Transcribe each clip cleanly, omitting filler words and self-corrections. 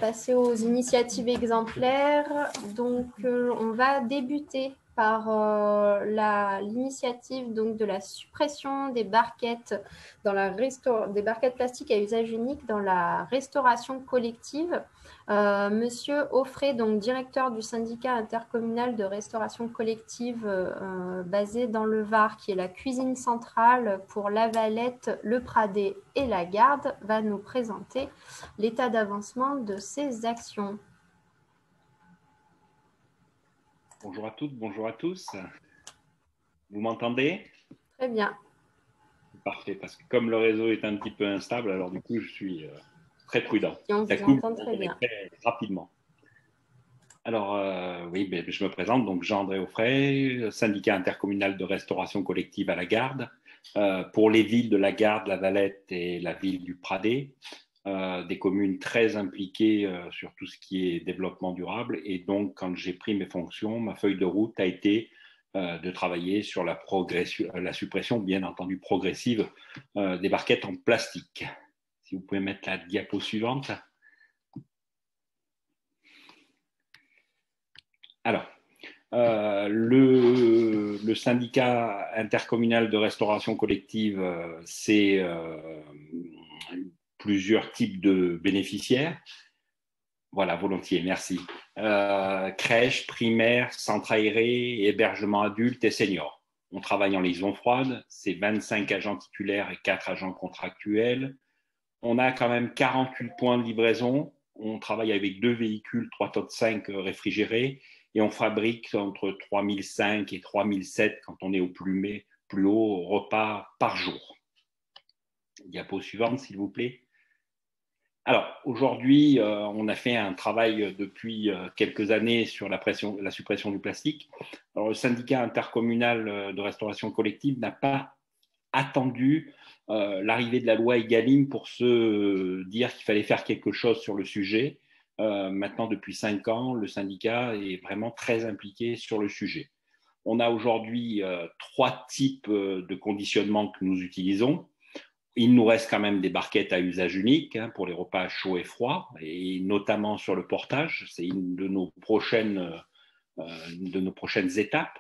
passer aux initiatives exemplaires. Donc, on va débuter par l'initiative de la suppression des barquettes, des barquettes plastiques à usage unique dans la restauration collective. Monsieur Offray, donc directeur du syndicat intercommunal de restauration collective basé dans le Var, qui est la cuisine centrale pour La Valette, le Pradet et la Garde, va nous présenter l'état d'avancement de ces actions. Bonjour à toutes, bonjour à tous. Vous m'entendez? Très bien. Parfait, parce que comme le réseau est un petit peu instable, alors du coup, je suis très prudent. Et on vous entend très bien. Très rapidement. Alors, oui, je me présente, donc Jean-André Offray, syndicat intercommunal de restauration collective à la Garde, pour les villes de la Garde, la Valette et la ville du Pradet. Des communes très impliquées sur tout ce qui est développement durable. Et donc, quand j'ai pris mes fonctions, ma feuille de route a été de travailler sur la suppression, bien entendu progressive, des barquettes en plastique. Si vous pouvez mettre la diapo suivante. Alors, le syndicat intercommunal de restauration collective, c'est plusieurs types de bénéficiaires. Voilà, volontiers, merci. Crèche, primaire, centre aéré, hébergement adulte et senior. On travaille en liaison froide, c'est 25 agents titulaires et 4 agents contractuels. On a quand même 48 points de livraison. On travaille avec 2 véhicules 3,5 tonnes réfrigérés et on fabrique entre 3005 et 3007 quand on est au plus haut repas par jour. Diapo suivante, s'il vous plaît. Alors, aujourd'hui, on a fait un travail depuis quelques années sur la suppression du plastique. Alors, le syndicat intercommunal de restauration collective n'a pas attendu l'arrivée de la loi Egalim pour se dire qu'il fallait faire quelque chose sur le sujet. Maintenant, depuis 5 ans, le syndicat est vraiment très impliqué sur le sujet. On a aujourd'hui 3 types de conditionnement que nous utilisons. Il nous reste quand même des barquettes à usage unique pour les repas chauds et froids, et notamment sur le portage. C'est une de nos prochaines étapes.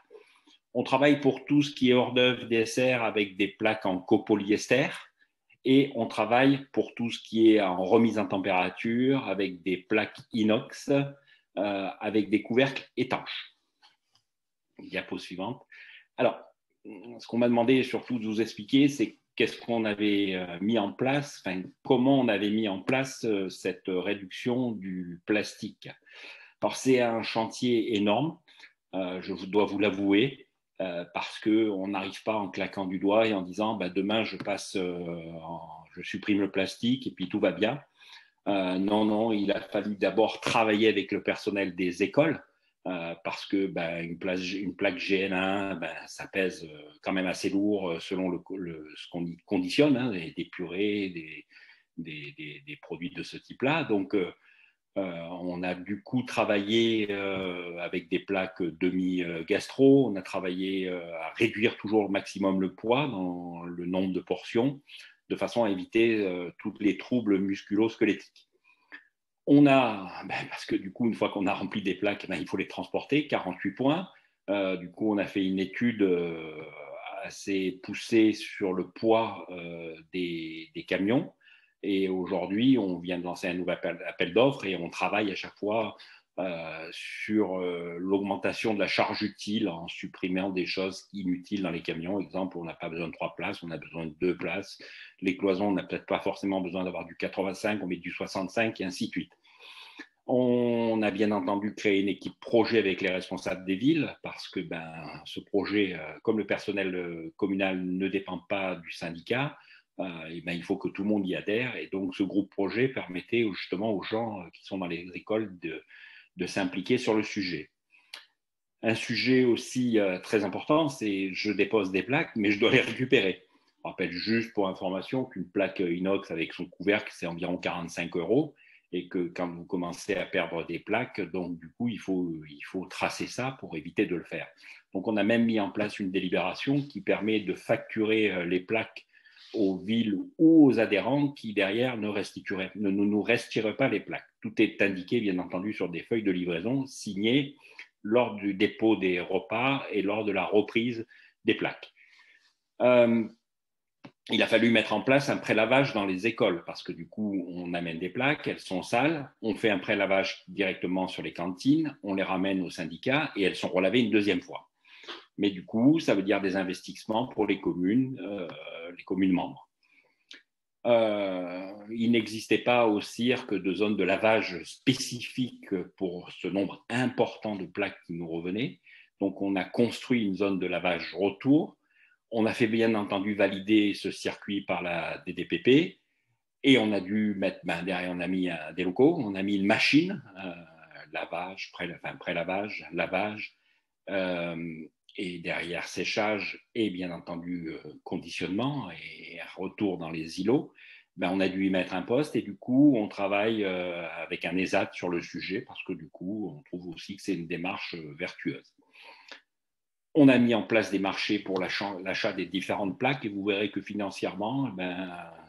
On travaille pour tout ce qui est hors d'œuvre, dessert avec des plaques en copolyester, et on travaille pour tout ce qui est en remise en température avec des plaques inox avec des couvercles étanches. Diapo suivante. Alors, ce qu'on m'a demandé surtout de vous expliquer, c'est qu'est-ce qu'on avait mis en place, comment on avait mis en place cette réduction du plastique. Alors, c'est un chantier énorme, je dois vous l'avouer, parce qu'on n'arrive pas en claquant du doigt et en disant demain je supprime le plastique et puis tout va bien. Non, il a fallu d'abord travailler avec le personnel des écoles, parce que une plaque GN1, ça pèse quand même assez lourd selon ce qu'on y conditionne, des purées, des produits de ce type-là. Donc, on a du coup travaillé avec des plaques demi-gastro. On a travaillé à réduire toujours au maximum le poids dans le nombre de portions, de façon à éviter tous les troubles musculo-squelettiques. On a, parce que du coup, une fois qu'on a rempli des plaques, il faut les transporter, 48 points. Du coup, on a fait une étude assez poussée sur le poids des camions. Et aujourd'hui, on vient de lancer un nouvel appel d'offres et on travaille à chaque fois sur l'augmentation de la charge utile en supprimant des choses inutiles dans les camions. Exemple, on n'a pas besoin de 3 places, on a besoin de 2 places. Les cloisons, on n'a peut-être pas forcément besoin d'avoir du 85, on met du 65 et ainsi de suite. On a bien entendu créé une équipe projet avec les responsables des villes parce que ce projet, comme le personnel communal ne dépend pas du syndicat, il faut que tout le monde y adhère. Et donc, ce groupe projet permettait justement aux gens qui sont dans les écoles de s'impliquer sur le sujet. Un sujet aussi très important, c'est je dépose des plaques, mais je dois les récupérer. Je rappelle juste pour information qu'une plaque inox avec son couvercle, c'est environ 45 € et que quand vous commencez à perdre des plaques, donc du coup, il faut tracer ça pour éviter de le faire. Donc, on a même mis en place une délibération qui permet de facturer les plaques aux villes ou aux adhérents qui, derrière, ne nous restitueraient pas les plaques. tout est indiqué, bien entendu, sur des feuilles de livraison signées lors du dépôt des repas et lors de la reprise des plaques. Il a fallu mettre en place un prélavage dans les écoles parce que du coup, on amène des plaques, elles sont sales, on fait un prélavage directement sur les cantines, on les ramène au syndicat et elles sont relavées une deuxième fois. Mais du coup, ça veut dire des investissements pour les communes membres. Il n'existait pas au cirque de zones de lavage spécifiques pour ce nombre important de plaques qui nous revenaient. Donc, on a construit une zone de lavage retour. On a fait bien entendu valider ce circuit par la DDPP et on a dû mettre, derrière on a mis des locaux, on a mis une machine, lavage, pré-lavage, lavage, et derrière séchage et bien entendu conditionnement et retour dans les îlots. On a dû y mettre un poste et du coup on travaille avec un ESAT sur le sujet parce que du coup on trouve aussi que c'est une démarche vertueuse. On a mis en place des marchés pour l'achat des différentes plaques et vous verrez que financièrement,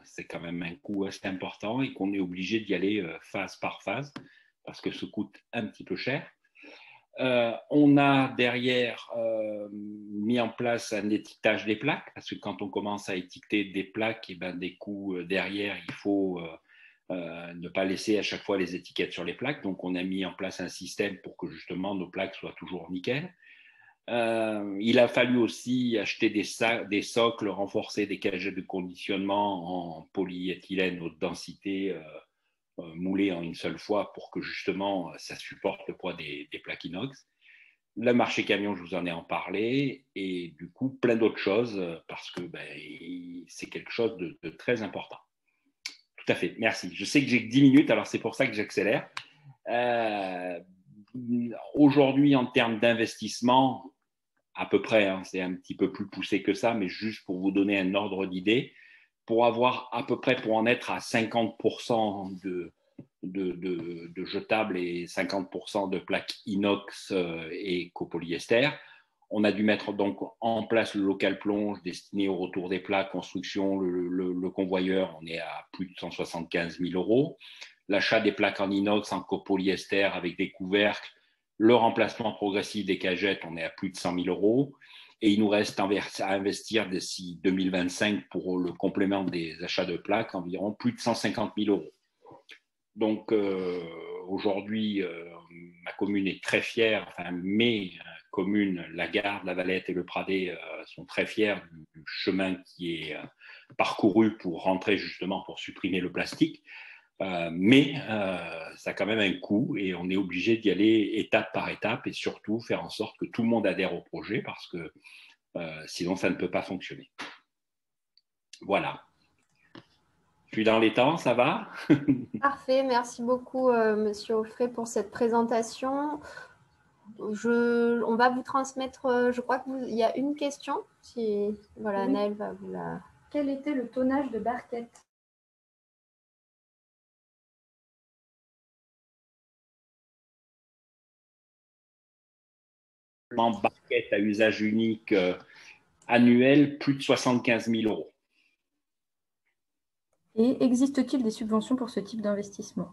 c'est quand même un coût assez important et qu'on est obligé d'y aller phase par phase parce que ça coûte un petit peu cher. On a derrière mis en place un étiquetage des plaques parce que quand on commence à étiqueter des plaques, des coûts derrière, il faut ne pas laisser à chaque fois les étiquettes sur les plaques. Donc, on a mis en place un système pour que justement nos plaques soient toujours nickel. Il a fallu aussi acheter des socles renforcés, des cagettes de conditionnement en polyéthylène haute densité moulés en une seule fois pour que justement ça supporte le poids des plaques inox. Le marché camion, je vous en ai parlé, et du coup plein d'autres choses parce que c'est quelque chose de très important. Tout à fait, merci. Je sais que j'ai que 10 minutes, alors c'est pour ça que j'accélère. Aujourd'hui, en termes d'investissement, à peu près, c'est un petit peu plus poussé que ça, mais juste pour vous donner un ordre d'idée, pour avoir à peu près, pour en être à 50% de jetables et 50% de plaques inox et copolyester, on a dû mettre donc en place le local plonge destiné au retour des plaques, construction, le convoyeur, on est à plus de 175 000 €. L'achat des plaques en inox, en copolyester avec des couvercles, le remplacement progressif des cagettes, on est à plus de 100 000 €. Et il nous reste à investir d'ici 2025 pour le complément des achats de plaques, environ plus de 150 000 €. Donc aujourd'hui, ma commune est très fière, enfin mes communes, la Garde, la Valette et le Pradé sont très fiers du chemin qui est parcouru pour rentrer justement pour supprimer le plastique. Mais ça a quand même un coût et on est obligé d'y aller étape par étape et surtout faire en sorte que tout le monde adhère au projet parce que sinon ça ne peut pas fonctionner. Voilà. Je suis dans les temps, ça va? Parfait, merci beaucoup Monsieur Offray pour cette présentation. On va vous transmettre, je crois qu'il y a une question. Voilà, oui. Naël va vous la... Quel était le tonnage de barquettes? En barquette à usage unique annuel, plus de 75 000 €. Et existe-t-il des subventions pour ce type d'investissement?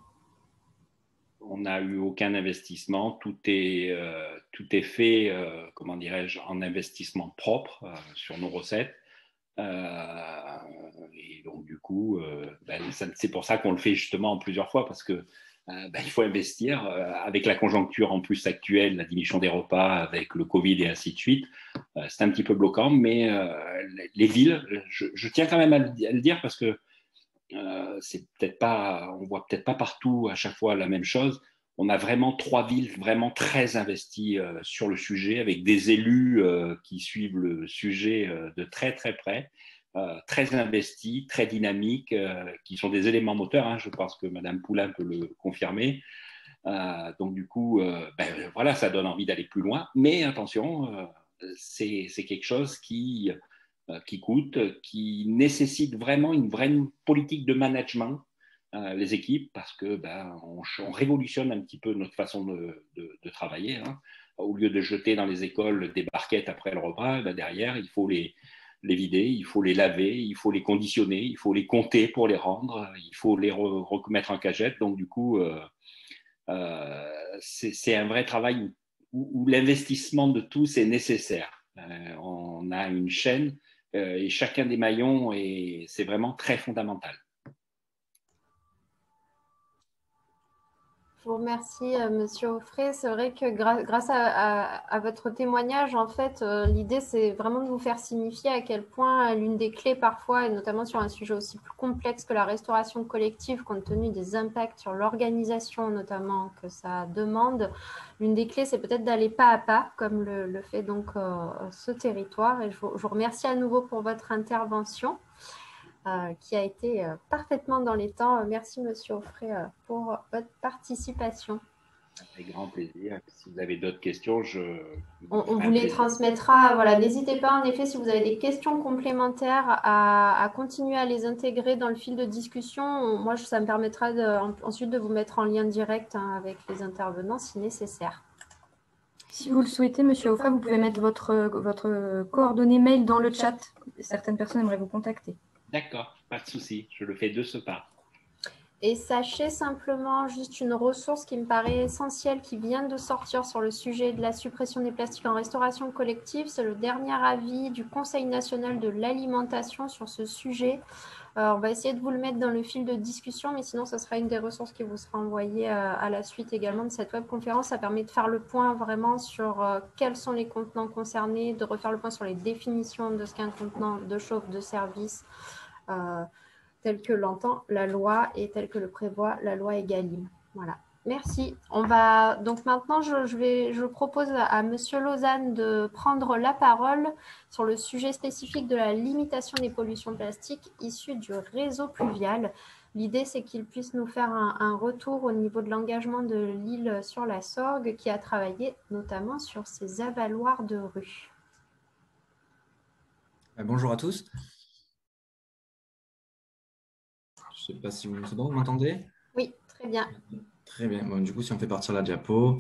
On n'a eu aucun investissement. Tout est fait, comment dirais-je, en investissement propre sur nos recettes. Et donc, du coup, c'est pour ça qu'on le fait justement en plusieurs fois parce que il faut investir. Avec la conjoncture en plus actuelle, la diminution des repas, avec le Covid et ainsi de suite, c'est un petit peu bloquant. Mais les villes, je tiens quand même à le dire parce que c'est peut-être pas, on voit peut-être pas partout à chaque fois la même chose. On a vraiment 3 villes vraiment très investies sur le sujet, avec des élus qui suivent le sujet de très très près, très investis, très dynamiques, qui sont des éléments moteurs. Je pense que Madame Poulain peut le confirmer. Donc du coup, voilà, ça donne envie d'aller plus loin. Mais attention, c'est quelque chose qui coûte, qui nécessite vraiment une vraie politique de management, les équipes, parce que on révolutionne un petit peu notre façon de travailler. Au lieu de jeter dans les écoles des barquettes après le repas, derrière, il faut les les vider, il faut les laver, il faut les conditionner, il faut les compter pour les rendre, il faut les remettre en cagette. Donc, du coup, c'est un vrai travail où l'investissement de tous est nécessaire. On a une chaîne et chacun des maillons, c'est vraiment très fondamental. Je vous remercie, Monsieur Offray. C'est vrai que grâce à votre témoignage, en fait, l'idée, c'est vraiment de vous faire signifier à quel point l'une des clés parfois, et notamment sur un sujet aussi plus complexe que la restauration collective, compte tenu des impacts sur l'organisation notamment que ça demande, l'une des clés, c'est peut-être d'aller pas à pas, comme le fait donc ce territoire. Et je vous remercie à nouveau pour votre intervention. Qui a été parfaitement dans les temps. Merci, Monsieur Offray, pour votre participation. Avec grand plaisir. Si vous avez d'autres questions, on vous les transmettra. Voilà, n'hésitez pas, en effet, si vous avez des questions complémentaires, à continuer à les intégrer dans le fil de discussion. Moi, ça me permettra ensuite de vous mettre en lien direct avec les intervenants si nécessaire. Si vous le souhaitez, Monsieur Offray, vous pouvez mettre votre coordonnée mail dans le chat. Certaines personnes aimeraient vous contacter. D'accord, pas de souci, je le fais de ce pas. Et sachez simplement juste une ressource qui me paraît essentielle, qui vient de sortir sur le sujet de la suppression des plastiques en restauration collective. C'est le dernier avis du Conseil national de l'alimentation sur ce sujet. On va essayer de vous le mettre dans le fil de discussion, mais sinon, ce sera une des ressources qui vous sera envoyée à la suite également de cette webconférence. Ça permet de faire le point vraiment sur quels sont les contenants concernés, de refaire le point sur les définitions de ce qu'est un contenant de chauffe, de service, tel que l'entend la loi et tel que le prévoit la loi Egalim. Voilà. Merci. On va donc maintenant, je propose à Monsieur Lausanne de prendre la parole sur le sujet spécifique de la limitation des pollutions plastiques issues du réseau pluvial. L'idée, c'est qu'il puisse nous faire un retour au niveau de l'engagement de l'île sur la Sorgue, qui a travaillé notamment sur ses avaloirs de rue. Bonjour à tous. Je ne sais pas si c'est bon, vous m'entendez? Oui, très bien. Très bien. Bon, du coup, si on fait partir la diapo,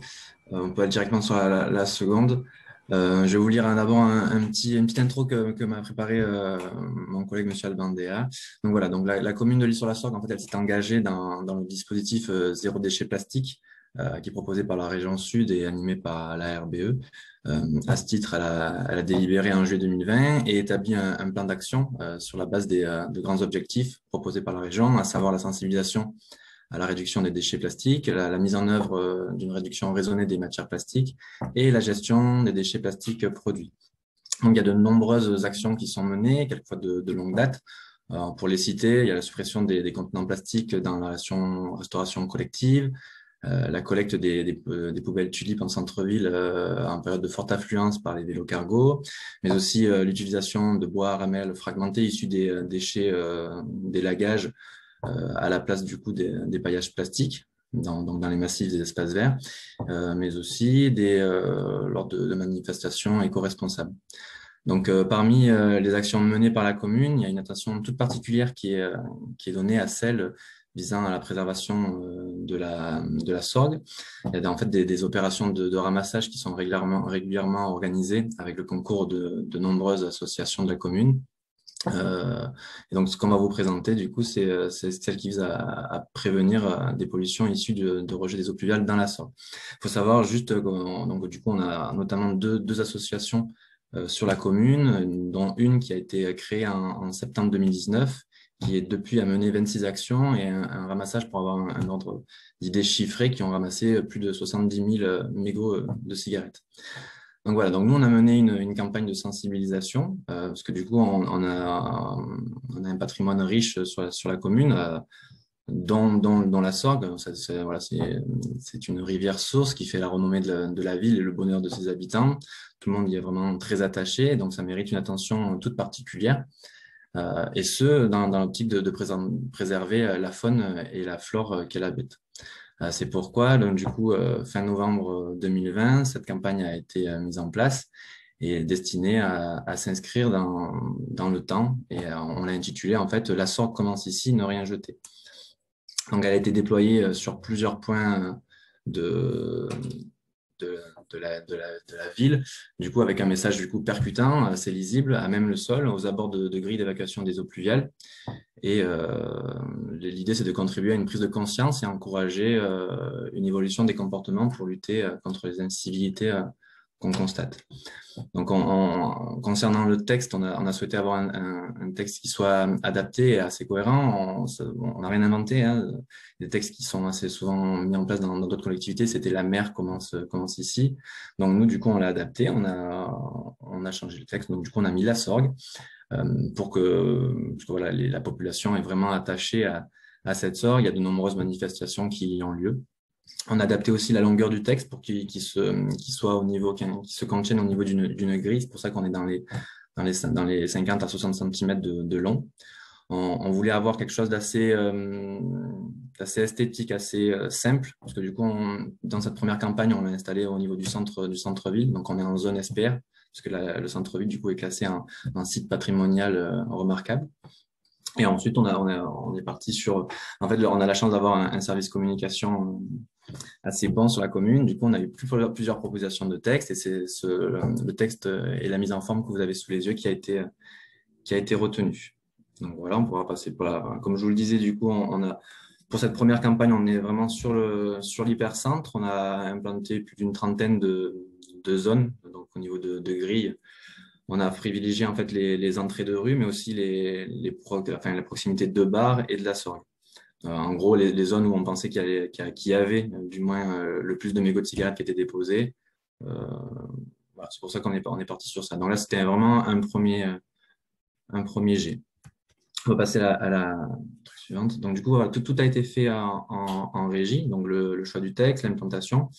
on peut aller directement sur la seconde. Je vais vous lire d'abord une petite intro que m'a préparé mon collègue M. Albandéa. Donc voilà, donc la commune de l'Île-sur-la-Sorgue, en fait, elle s'est engagée dans le dispositif zéro déchet plastique qui est proposé par la région Sud et animé par la RBE. À ce titre, elle a délibéré en juillet 2020 et établi un plan d'action sur la base de grands objectifs proposés par la région, à savoir la sensibilisation à la réduction des déchets plastiques, la mise en œuvre d'une réduction raisonnée des matières plastiques et la gestion des déchets plastiques produits. Donc, il y a de nombreuses actions qui sont menées, quelquefois de longue date. Pour les citer, il y a la suppression des contenants plastiques dans la restauration collective, la collecte des poubelles tulipes en centre-ville en période de forte affluence par les vélos cargo, mais aussi l'utilisation de bois à ramelles fragmentés issus des déchets d'élagage à la place du coup des paillages plastiques donc dans les massifs des espaces verts, mais aussi lors de manifestations éco-responsables. Donc, parmi les actions menées par la commune, il y a une attention toute particulière qui est donnée à celle visant à la préservation de la Sorgue. Il y a en fait des opérations de ramassage qui sont régulièrement organisées avec le concours de nombreuses associations de la commune. Et donc, ce qu'on va vous présenter, du coup, c'est celle qui vise à prévenir des pollutions issues de rejet des eaux pluviales dans la Sorgue. Il faut savoir juste, donc, du coup, on a notamment deux associations sur la commune, dont une qui a été créée en septembre 2019, qui est depuis a mené 26 actions et un ramassage pour avoir un ordre d'idées chiffré, qui ont ramassé plus de 70 000 mégots de cigarettes. Donc voilà, donc nous on a mené une campagne de sensibilisation parce que du coup on a un patrimoine riche sur la commune, dont la Sorgue. C'est une rivière source qui fait la renommée de la ville et le bonheur de ses habitants. Tout le monde y est vraiment très attaché, donc ça mérite une attention toute particulière. Et ce, dans l'optique de préserver la faune et la flore qu'elle habite. C'est pourquoi, donc, du coup, fin novembre 2020, cette campagne a été mise en place et est destinée à s'inscrire dans le temps. Et on l'a intitulée, en fait, « La Sorgue commence ici, ne rien jeter ». Donc, elle a été déployée sur plusieurs points de de la ville, du coup avec un message du coup percutant, assez lisible, à même le sol, aux abords de grilles d'évacuation des eaux pluviales. Et l'idée, c'est de contribuer à une prise de conscience et encourager une évolution des comportements pour lutter contre les incivilités qu'on constate. Donc, concernant le texte, on a souhaité avoir un texte qui soit adapté et assez cohérent. On n'a rien inventé, hein. Des textes qui sont assez souvent mis en place dans d'autres collectivités, c'était la mer commence ici. Donc, nous, du coup, on l'a adapté, on a changé le texte. Donc, du coup, on a mis la sorgue parce que voilà, la population est vraiment attachée à cette sorgue. Il y a de nombreuses manifestations qui y ont lieu. On a adapté aussi la longueur du texte pour qu'il soit au niveau, qu'il se contienne au niveau d'une grille. C'est pour ça qu'on est dans les 50 à 60 cm de long. On voulait avoir quelque chose d'assez esthétique, assez simple, parce que du coup, dans cette première campagne, on l'a installé au niveau du centre-ville. Donc, on est en zone SPR, parce que le centre-ville, du coup, est classé en site patrimonial remarquable. Et ensuite, on est parti sur... En fait, on a la chance d'avoir un service communication assez bon sur la commune. Du coup, on a eu plusieurs propositions de texte et c'est le texte et la mise en forme que vous avez sous les yeux qui a été retenu. Donc voilà, on pourra passer comme je vous le disais, du coup, pour cette première campagne, on est vraiment sur l'hypercentre. On a implanté plus d'une trentaine de zones, donc au niveau de grilles. On a privilégié en fait les entrées de rue, mais aussi la proximité de bars et de la sorgue. En gros, les zones où on pensait qu'il y avait du moins le plus de mégots de cigarettes qui étaient déposés. Voilà, c'est pour ça qu'on est parti sur ça. Donc là, c'était vraiment un premier jet. On va passer à la suivante. Donc du coup, voilà, tout a été fait en régie. Donc le choix du texte, l'implantation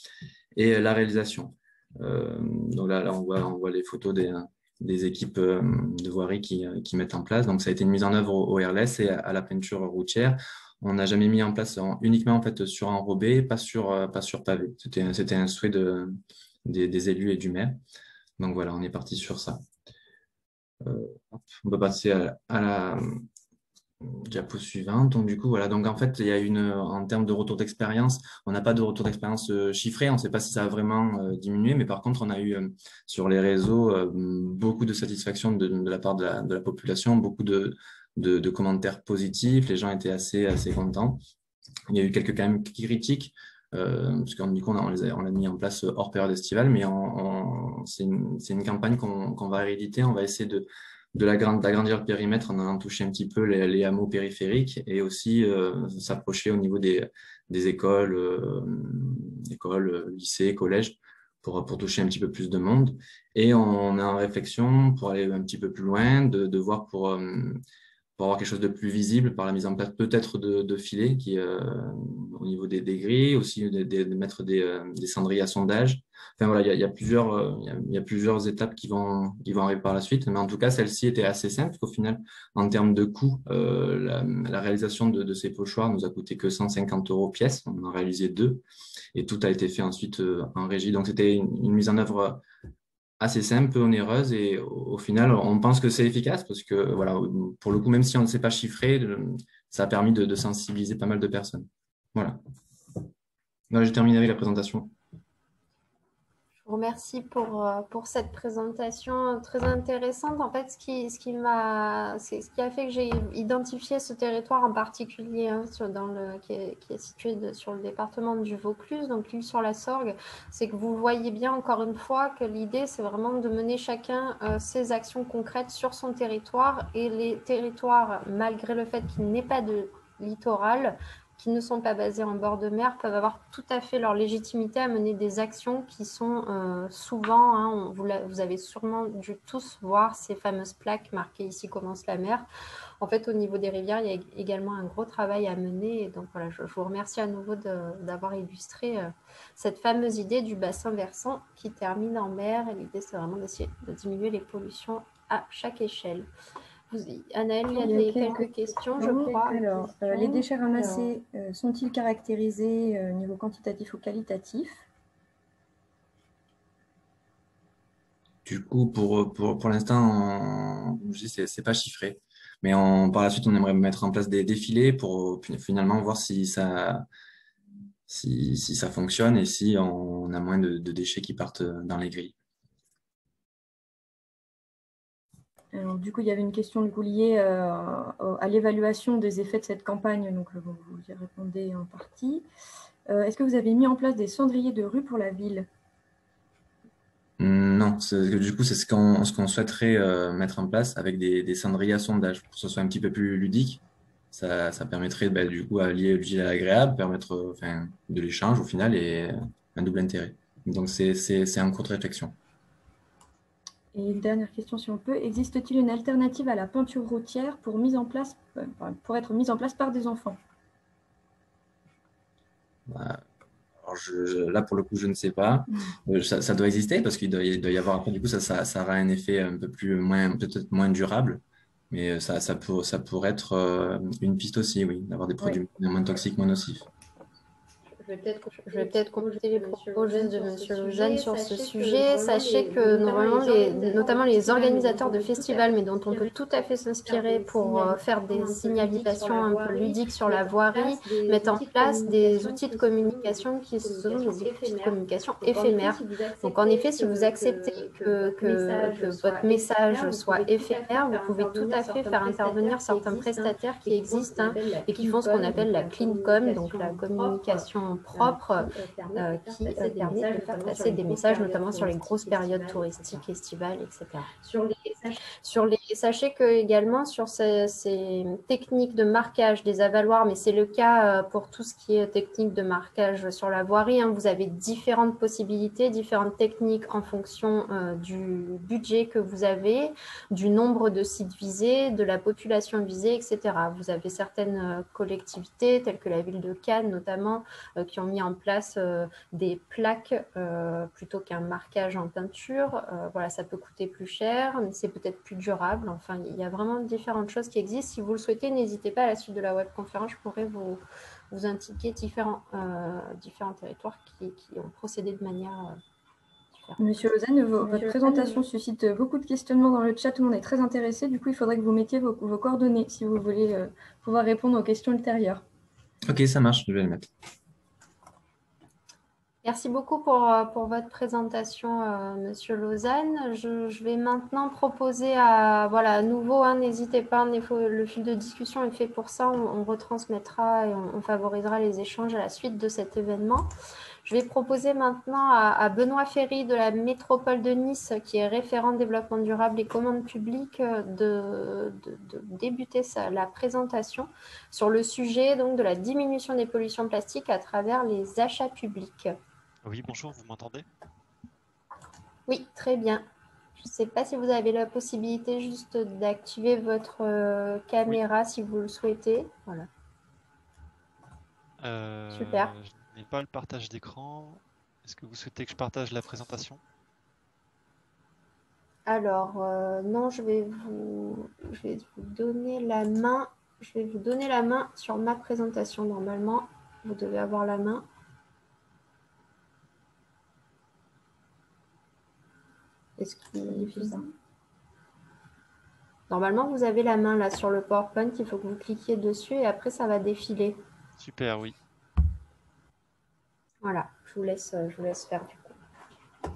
et la réalisation. Donc là, on voit les photos des équipes de voirie qui mettent en place. Donc, ça a été une mise en œuvre au RLS et à la peinture routière. On n'a jamais mis en place uniquement en fait sur enrobé, pas sur pavé. C'était un souhait des élus et du maire. Donc voilà, on est parti sur ça. On peut passer à la diapo suivante. Donc du coup, voilà. Donc en fait, il y a en termes de retour d'expérience, on n'a pas de retour d'expérience chiffré. On ne sait pas si ça a vraiment diminué, mais par contre, on a eu sur les réseaux beaucoup de satisfaction de la part de la population, beaucoup de commentaires positifs. Les gens étaient assez contents. Il y a eu quelques quand même critiques. Parce que du coup, on l'a mis en place hors période estivale, mais c'est une campagne qu'on va rééditer. On va essayer d'agrandir le périmètre en allant toucher un petit peu les hameaux périphériques et aussi s'approcher au niveau des écoles, lycées, collèges, pour toucher un petit peu plus de monde. Et on est en réflexion pour aller un petit peu plus loin, de voir pour avoir quelque chose de plus visible par la mise en place peut-être de filets au niveau des grilles, aussi de mettre des cendriers à sondage. Enfin voilà, il y a plusieurs étapes qui vont arriver par la suite, mais en tout cas celle-ci était assez simple, parce qu'au final, en termes de coût, la réalisation de ces pochoirs nous a coûté que 150 € pièce. On en a réalisé 2 et tout a été fait ensuite en régie. Donc c'était une mise en œuvre assez simple, peu onéreuse, et au final, on pense que c'est efficace parce que, voilà, pour le coup, même si on ne sait pas chiffrer, ça a permis de sensibiliser pas mal de personnes. Voilà. Voilà, j'ai terminé avec la présentation. Je vous remercie pour cette présentation très intéressante. En fait, ce qui a fait que j'ai identifié ce territoire en particulier qui est situé sur le département du Vaucluse, donc l'île sur la Sorgue, c'est que vous voyez bien encore une fois que l'idée, c'est vraiment de mener chacun ses actions concrètes sur son territoire, et les territoires, malgré le fait qu'il n'ait pas de littoral, qui ne sont pas basés en bord de mer, peuvent avoir tout à fait leur légitimité à mener des actions qui sont souvent, hein, vous avez sûrement dû tous voir ces fameuses plaques marquées « Ici commence la mer ». En fait, au niveau des rivières, il y a également un gros travail à mener. Et donc voilà, je vous remercie à nouveau d'avoir illustré cette fameuse idée du bassin versant qui termine en mer. Et l'idée, c'est vraiment d'essayer de diminuer les pollutions à chaque échelle. Anaëlle, il y avait quelques questions, je crois. Alors, les déchets ramassés sont-ils caractérisés au niveau quantitatif ou qualitatif? Du coup, pour l'instant, je dis, c'est pas chiffré. Mais par la suite, on aimerait mettre en place des défilés pour finalement voir si ça si ça fonctionne et si on a moins de déchets qui partent dans les grilles. Alors, du coup, il y avait une question liée à l'évaluation des effets de cette campagne, donc vous y répondez en partie. Est-ce que vous avez mis en place des cendriers de rue pour la ville? Non, du coup, c'est ce qu'on souhaiterait mettre en place avec des cendriers à sondage pour que ce soit un petit peu plus ludique. Ça permettrait du coup à lier l'utile à l'agréable, permettre de l'échange au final et un double intérêt. Donc, c'est en cours de réflexion. Et une dernière question, si on peut. Existe-t-il une alternative à la peinture routière pour être mise en place par des enfants? Alors là, pour le coup, je ne sais pas. Ça doit exister parce qu'il doit y avoir après, du coup, ça aura un effet un peu peut-être moins durable. Mais ça pourrait être une piste aussi, oui, d'avoir des produits moins toxiques, moins nocifs. Je vais peut-être compléter les propos juste de M. Lausanne sur ce sujet. Sachez que normalement, notamment les organisateurs de festivals, mais dont on peut tout à fait s'inspirer pour faire des signalisations un peu ludiques sur la voirie, mettent en place des outils de communication qui sont des outils de communication éphémères. Donc en effet, si vous acceptez que votre message soit éphémère, vous pouvez tout à fait faire intervenir certains prestataires qui existent et qui font ce qu'on appelle la clean com, donc la communication propre qui permet de faire passer des messages, notamment sur les grosses périodes touristiques, estivales, etc. Sachez que également sur ces techniques de marquage des avaloirs, mais c'est le cas pour tout ce qui est technique de marquage sur la voirie, vous avez différentes possibilités, différentes techniques en fonction du budget que vous avez, du nombre de sites visés, de la population visée, etc. Vous avez certaines collectivités, telles que la ville de Cannes notamment, qui ont mis en place des plaques plutôt qu'un marquage en peinture. Voilà, ça peut coûter plus cher, mais c'est peut-être plus durable. Enfin, il y a vraiment différentes choses qui existent. Si vous le souhaitez, n'hésitez pas à la suite de la webconférence, je pourrais vous indiquer différents territoires qui ont procédé de manière différente. Monsieur Lausanne, votre présentation suscite beaucoup de questionnements dans le chat, tout le monde est très intéressé. Du coup, il faudrait que vous mettiez vos coordonnées si vous voulez pouvoir répondre aux questions ultérieures. Ok, ça marche, je vais les mettre. Merci beaucoup pour votre présentation, Monsieur Lausanne. Je vais maintenant proposer à nouveau, n'hésitez pas, le fil de discussion est fait pour ça, on retransmettra et on favorisera les échanges à la suite de cet événement. Je vais proposer maintenant à Benoît Ferry de la métropole de Nice, qui est référent développement durable et commande publique, de débuter la présentation sur le sujet donc, de la diminution des pollutions plastiques à travers les achats publics. Oui, bonjour, vous m'entendez? Oui, très bien. Je ne sais pas si vous avez la possibilité juste d'activer votre caméra si vous le souhaitez. Voilà. Super. Je n'ai pas le partage d'écran. Est-ce que vous souhaitez que je partage la présentation? Alors, non, je vais vous donner la main. Je vais vous donner la main sur ma présentation. Normalement, vous devez avoir la main. Est-ce qu'il diffuse ça? Normalement, vous avez la main là sur le PowerPoint. Il faut que vous cliquiez dessus et après, ça va défiler. Super, oui. Voilà, je vous laisse faire du coup.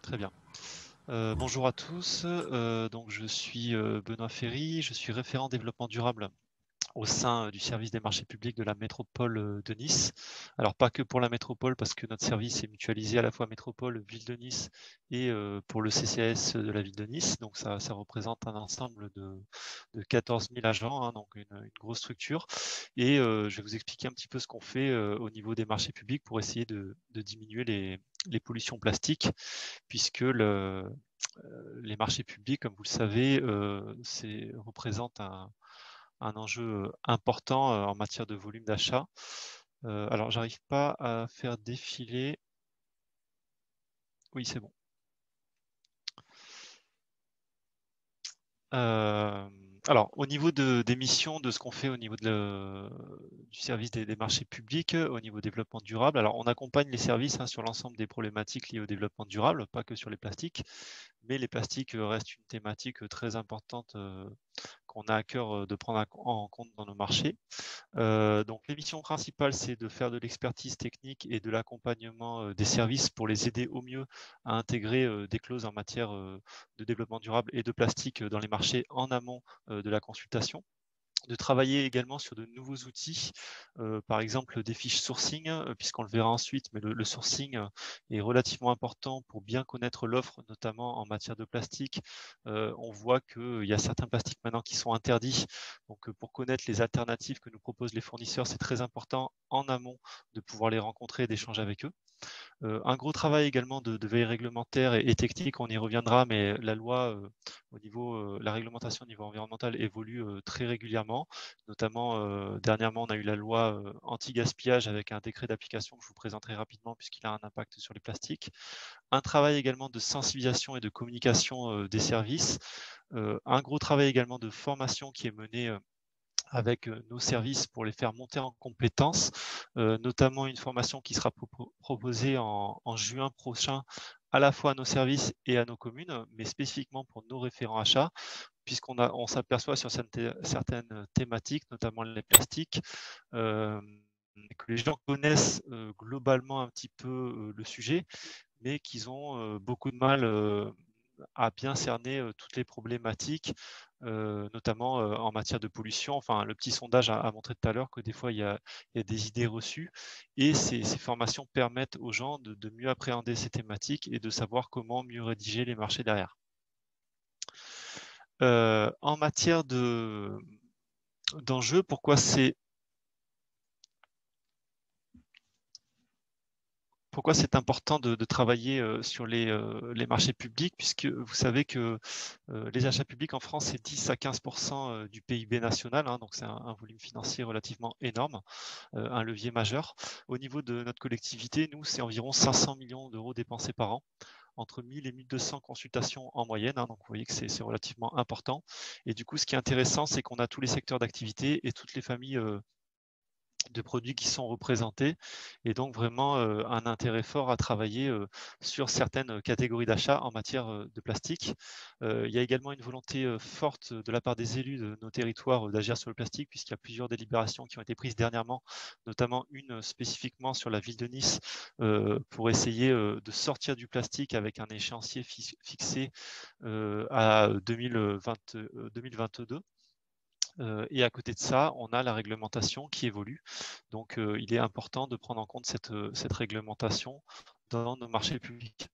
Très bien. Bonjour à tous. Donc, je suis Benoît Ferry. Je suis référent développement durable au sein du service des marchés publics de la métropole de Nice. Alors pas que pour la métropole, parce que notre service est mutualisé à la fois métropole, ville de Nice et pour le CCAS de la ville de Nice. Donc ça représente un ensemble de 14 000 agents, donc une grosse structure. Et je vais vous expliquer un petit peu ce qu'on fait au niveau des marchés publics pour essayer de diminuer les pollutions plastiques, puisque les marchés publics, comme vous le savez, représentent un enjeu important en matière de volume d'achat. Alors, j'arrive pas à faire défiler. Oui, c'est bon. Alors, au niveau des missions, de ce qu'on fait au niveau du service des marchés publics, au niveau développement durable, alors on accompagne les services sur l'ensemble des problématiques liées au développement durable, pas que sur les plastiques, mais les plastiques restent une thématique très importante qu'on a à cœur de prendre en compte dans nos marchés. Donc les missions principales, c'est de faire de l'expertise technique et de l'accompagnement des services pour les aider au mieux à intégrer des clauses en matière de développement durable et de plastique dans les marchés en amont de la consultation. De travailler également sur de nouveaux outils, par exemple des fiches sourcing, puisqu'on le verra ensuite, mais le sourcing est relativement important pour bien connaître l'offre, notamment en matière de plastique. On voit qu'il y a certains plastiques maintenant qui sont interdits, donc pour connaître les alternatives que nous proposent les fournisseurs, c'est très important en amont de pouvoir les rencontrer et d'échanger avec eux. Un gros travail également de veille réglementaire et technique, on y reviendra, mais la loi la réglementation au niveau environnemental évolue très régulièrement. Notamment, dernièrement, on a eu la loi anti-gaspillage avec un décret d'application que je vous présenterai rapidement puisqu'il a un impact sur les plastiques. Un travail également de sensibilisation et de communication des services. Un gros travail également de formation qui est mené avec nos services pour les faire monter en compétences, notamment une formation qui sera proposée en juin prochain à la fois à nos services et à nos communes, mais spécifiquement pour nos référents achats, puisqu'on s'aperçoit sur certaines thématiques, notamment les plastiques, que les gens connaissent globalement un petit peu le sujet, mais qu'ils ont beaucoup de mal à bien cerner toutes les problématiques, notamment en matière de pollution. Enfin, le petit sondage a montré tout à l'heure que des fois, il y a des idées reçues et ces formations permettent aux gens de mieux appréhender ces thématiques et de savoir comment mieux rédiger les marchés derrière. En matière d'enjeux, pourquoi c'est important de travailler sur les marchés publics, puisque vous savez que les achats publics en France, c'est 10 à 15% du PIB national, hein, donc c'est un volume financier relativement énorme, un levier majeur. Au niveau de notre collectivité, nous, c'est environ 500 millions d'euros dépensés par an, entre 1000 et 1200 consultations en moyenne, hein, donc vous voyez que c'est relativement important. Et du coup, ce qui est intéressant, c'est qu'on a tous les secteurs d'activité et toutes les familles de produits qui sont représentés et donc vraiment un intérêt fort à travailler sur certaines catégories d'achat en matière de plastique. Il y a également une volonté forte de la part des élus de nos territoires d'agir sur le plastique puisqu'il y a plusieurs délibérations qui ont été prises dernièrement, notamment une spécifiquement sur la ville de Nice pour essayer de sortir du plastique avec un échéancier fixé à 2022. Et à côté de ça, on a la réglementation qui évolue. Donc, il est important de prendre en compte cette réglementation dans nos marchés publics.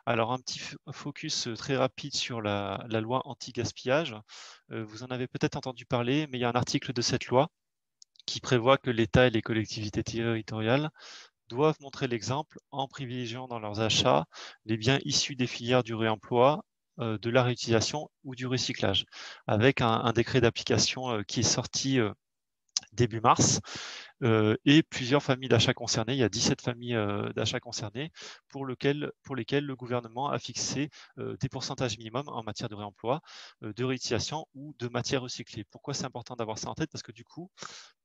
Alors, un petit focus très rapide sur la loi anti-gaspillage. Vous en avez peut-être entendu parler, mais il y a un article de cette loi qui prévoit que l'État et les collectivités territoriales doivent montrer l'exemple en privilégiant dans leurs achats les biens issus des filières du réemploi, de la réutilisation ou du recyclage, avec un décret d'application qui est sorti début mars, et plusieurs familles d'achats concernées. Il y a 17 familles d'achats concernées pour lesquelles le gouvernement a fixé des pourcentages minimums en matière de réemploi, de réutilisation ou de matières recyclées. Pourquoi c'est important d'avoir ça en tête? Parce que du coup,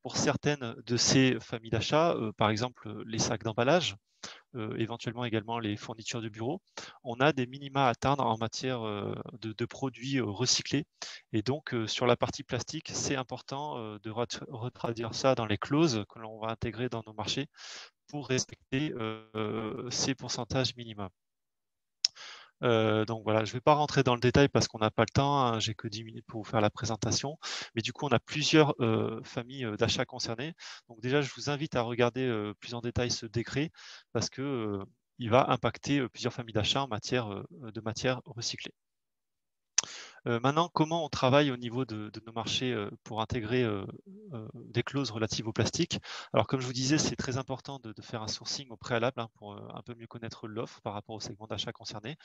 pour certaines de ces familles d'achat, par exemple les sacs d'emballage, éventuellement également les fournitures de bureau, on a des minima à atteindre en matière de produits recyclés. Et donc, sur la partie plastique, c'est important de retraduire ça dans les clauses que l'on va intégrer dans nos marchés pour respecter ces pourcentages minimums. Donc voilà, je ne vais pas rentrer dans le détail parce qu'on n'a pas le temps, hein, j'ai que 10 minutes pour vous faire la présentation. Mais du coup, on a plusieurs familles d'achats concernées. Donc déjà, je vous invite à regarder plus en détail ce décret parce que il va impacter plusieurs familles d'achats en matière de matières recyclées. Maintenant, comment on travaille au niveau de nos marchés pour intégrer des clauses relatives au plastique? Alors, comme je vous disais, c'est très important de faire un sourcing au préalable hein, pour un peu mieux connaître l'offre par rapport au segment d'achat concerné.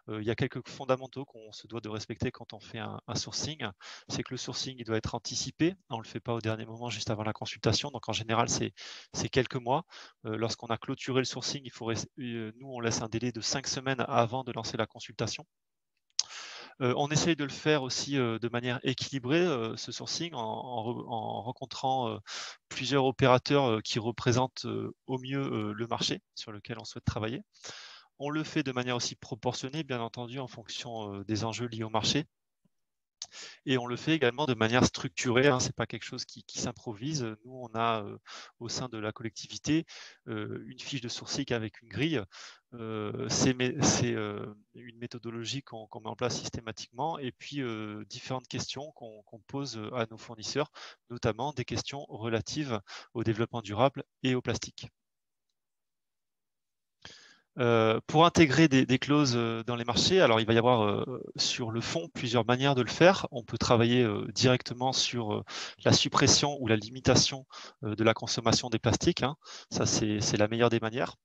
Il y a quelques fondamentaux qu'on se doit de respecter quand on fait un sourcing. C'est que le sourcing il doit être anticipé. On ne le fait pas au dernier moment, juste avant la consultation. Donc, en général, c'est quelques mois. Lorsqu'on a clôturé le sourcing, nous, on laisse un délai de 5 semaines avant de lancer la consultation. On essaye de le faire aussi de manière équilibrée, ce sourcing, en rencontrant plusieurs opérateurs qui représentent au mieux le marché sur lequel on souhaite travailler. On le fait de manière aussi proportionnée, bien entendu, en fonction des enjeux liés au marché. Et on le fait également de manière structurée, hein, ce n'est pas quelque chose qui s'improvise. Nous, on a au sein de la collectivité une fiche de sourcing avec une grille. C'est une méthodologie qu'on met en place systématiquement, et puis différentes questions qu'on pose à nos fournisseurs, notamment des questions relatives au développement durable et au plastique. Pour intégrer des clauses dans les marchés, alors il va y avoir sur le fond plusieurs manières de le faire. On peut travailler directement sur la suppression ou la limitation de la consommation des plastiques, hein. Ça, c'est la meilleure des manières.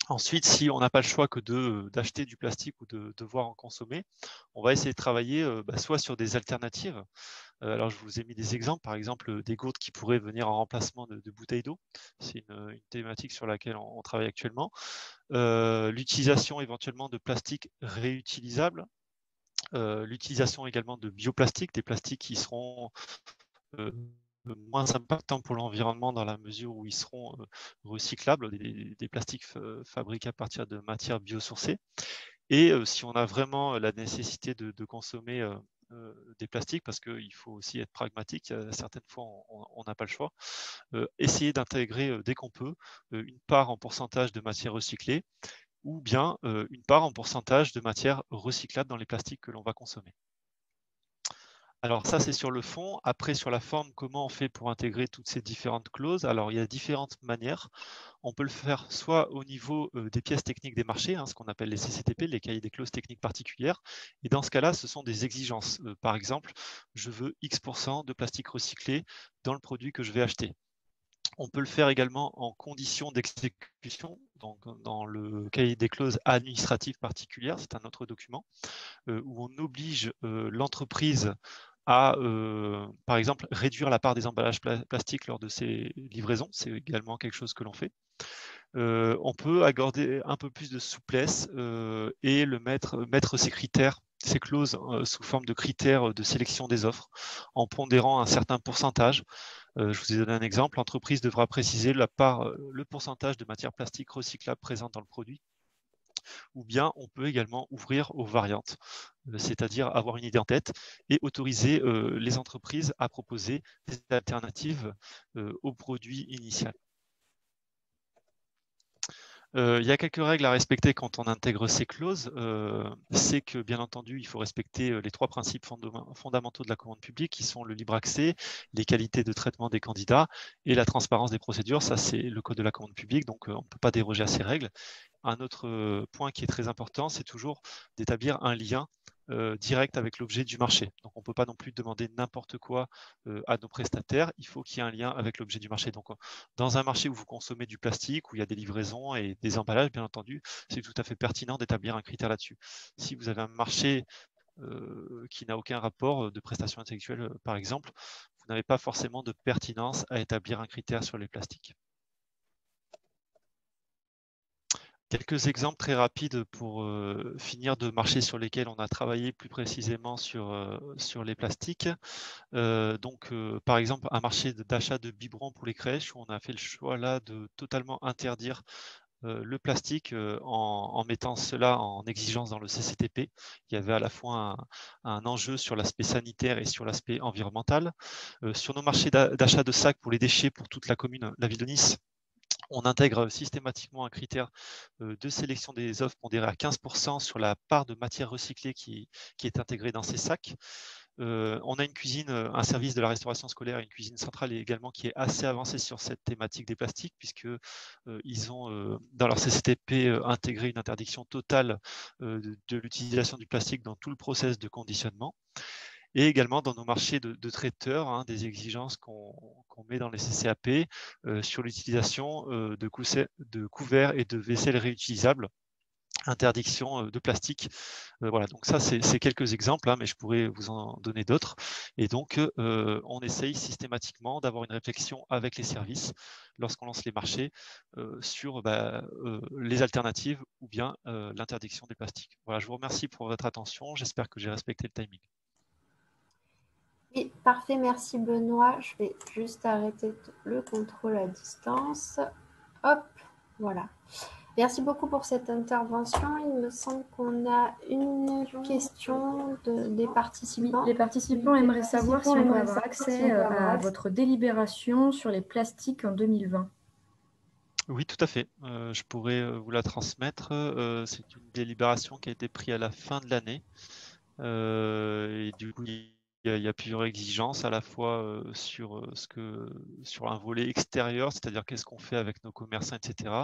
Ensuite, si on n'a pas le choix que d'acheter du plastique ou de devoir en consommer, on va essayer de travailler soit sur des alternatives. Alors, je vous ai mis des exemples, par exemple des gourdes qui pourraient venir en remplacement de bouteilles d'eau. C'est une thématique sur laquelle on travaille actuellement. L'utilisation éventuellement de plastique réutilisable, l'utilisation également de bioplastiques, des plastiques qui seront moins impactants pour l'environnement dans la mesure où ils seront recyclables, des plastiques fabriqués à partir de matières biosourcées. Et si on a vraiment la nécessité de consommer des plastiques, parce qu'il faut aussi être pragmatique, certaines fois on n'a pas le choix, essayer d'intégrer dès qu'on peut une part en pourcentage de matière recyclée, ou bien une part en pourcentage de matière recyclable dans les plastiques que l'on va consommer. Alors ça, c'est sur le fond. Après, sur la forme, comment on fait pour intégrer toutes ces différentes clauses? Alors, il y a différentes manières. On peut le faire soit au niveau des pièces techniques des marchés, hein, ce qu'on appelle les CCTP, les cahiers des clauses techniques particulières. Et dans ce cas-là, ce sont des exigences. Par exemple, je veux X% de plastique recyclé dans le produit que je vais acheter. On peut le faire également en conditions d'exécution, donc dans le cahier des clauses administratives particulières, c'est un autre document, où on oblige l'entreprise à, par exemple, réduire la part des emballages plastiques lors de ses livraisons. C'est également quelque chose que l'on fait. On peut accorder un peu plus de souplesse et mettre ces critères, ces clauses sous forme de critères de sélection des offres en pondérant un certain pourcentage. Je vous ai donné un exemple. L'entreprise devra préciser le pourcentage de matière plastique recyclable présente dans le produit. Ou bien on peut également ouvrir aux variantes, c'est-à-dire avoir une idée en tête et autoriser les entreprises à proposer des alternatives au produit initial. Il y a quelques règles à respecter quand on intègre ces clauses. C'est que, bien entendu, il faut respecter les 3 principes fondamentaux de la commande publique, qui sont le libre accès, les qualités de traitement des candidats et la transparence des procédures. Ça, c'est le code de la commande publique, donc on ne peut pas déroger à ces règles. Un autre point qui est très important, c'est toujours d'établir un lien direct avec l'objet du marché. Donc, on ne peut pas non plus demander n'importe quoi à nos prestataires. Il faut qu'il y ait un lien avec l'objet du marché. Donc, dans un marché où vous consommez du plastique, où il y a des livraisons et des emballages, bien entendu, c'est tout à fait pertinent d'établir un critère là-dessus. Si vous avez un marché qui n'a aucun rapport de prestation intellectuelle, par exemple, vous n'avez pas forcément de pertinence à établir un critère sur les plastiques. Quelques exemples très rapides pour finir de marchés sur lesquels on a travaillé plus précisément sur les plastiques. Par exemple, un marché d'achat de biberons pour les crèches, où on a fait le choix là de totalement interdire le plastique en mettant cela en exigence dans le CCTP. Il y avait à la fois un enjeu sur l'aspect sanitaire et sur l'aspect environnemental. Sur nos marchés d'achat de sacs pour les déchets pour toute la commune, la ville de Nice, on intègre systématiquement un critère de sélection des offres pondéré à 15% sur la part de matière recyclée qui est intégrée dans ces sacs. On a une cuisine, un service de la restauration scolaire, une cuisine centrale également qui est assez avancée sur cette thématique des plastiques, puisque ils ont dans leur CCTP intégré une interdiction totale de l'utilisation du plastique dans tout le process de conditionnement. Et également dans nos marchés de traiteurs, hein, des exigences qu'on met dans les CCAP sur l'utilisation de couverts et de vaisselle réutilisables, interdiction de plastique. Voilà, donc ça, c'est quelques exemples, hein, mais je pourrais vous en donner d'autres. Et donc, on essaye systématiquement d'avoir une réflexion avec les services lorsqu'on lance les marchés sur les alternatives ou bien l'interdiction des plastiques. Voilà, je vous remercie pour votre attention. J'espère que j'ai respecté le timing. Oui, parfait, merci Benoît. Je vais juste arrêter le contrôle à distance. Hop, voilà. Merci beaucoup pour cette intervention. Il me semble qu'on a une question des participants. Les participants aimeraient savoir si on peut avoir accès à votre délibération sur les plastiques en 2020. Oui, tout à fait. Je pourrais vous la transmettre. C'est une délibération qui a été prise à la fin de l'année. Et du coup, il y a plusieurs exigences, à la fois sur un volet extérieur, c'est-à-dire qu'est-ce qu'on fait avec nos commerçants, etc.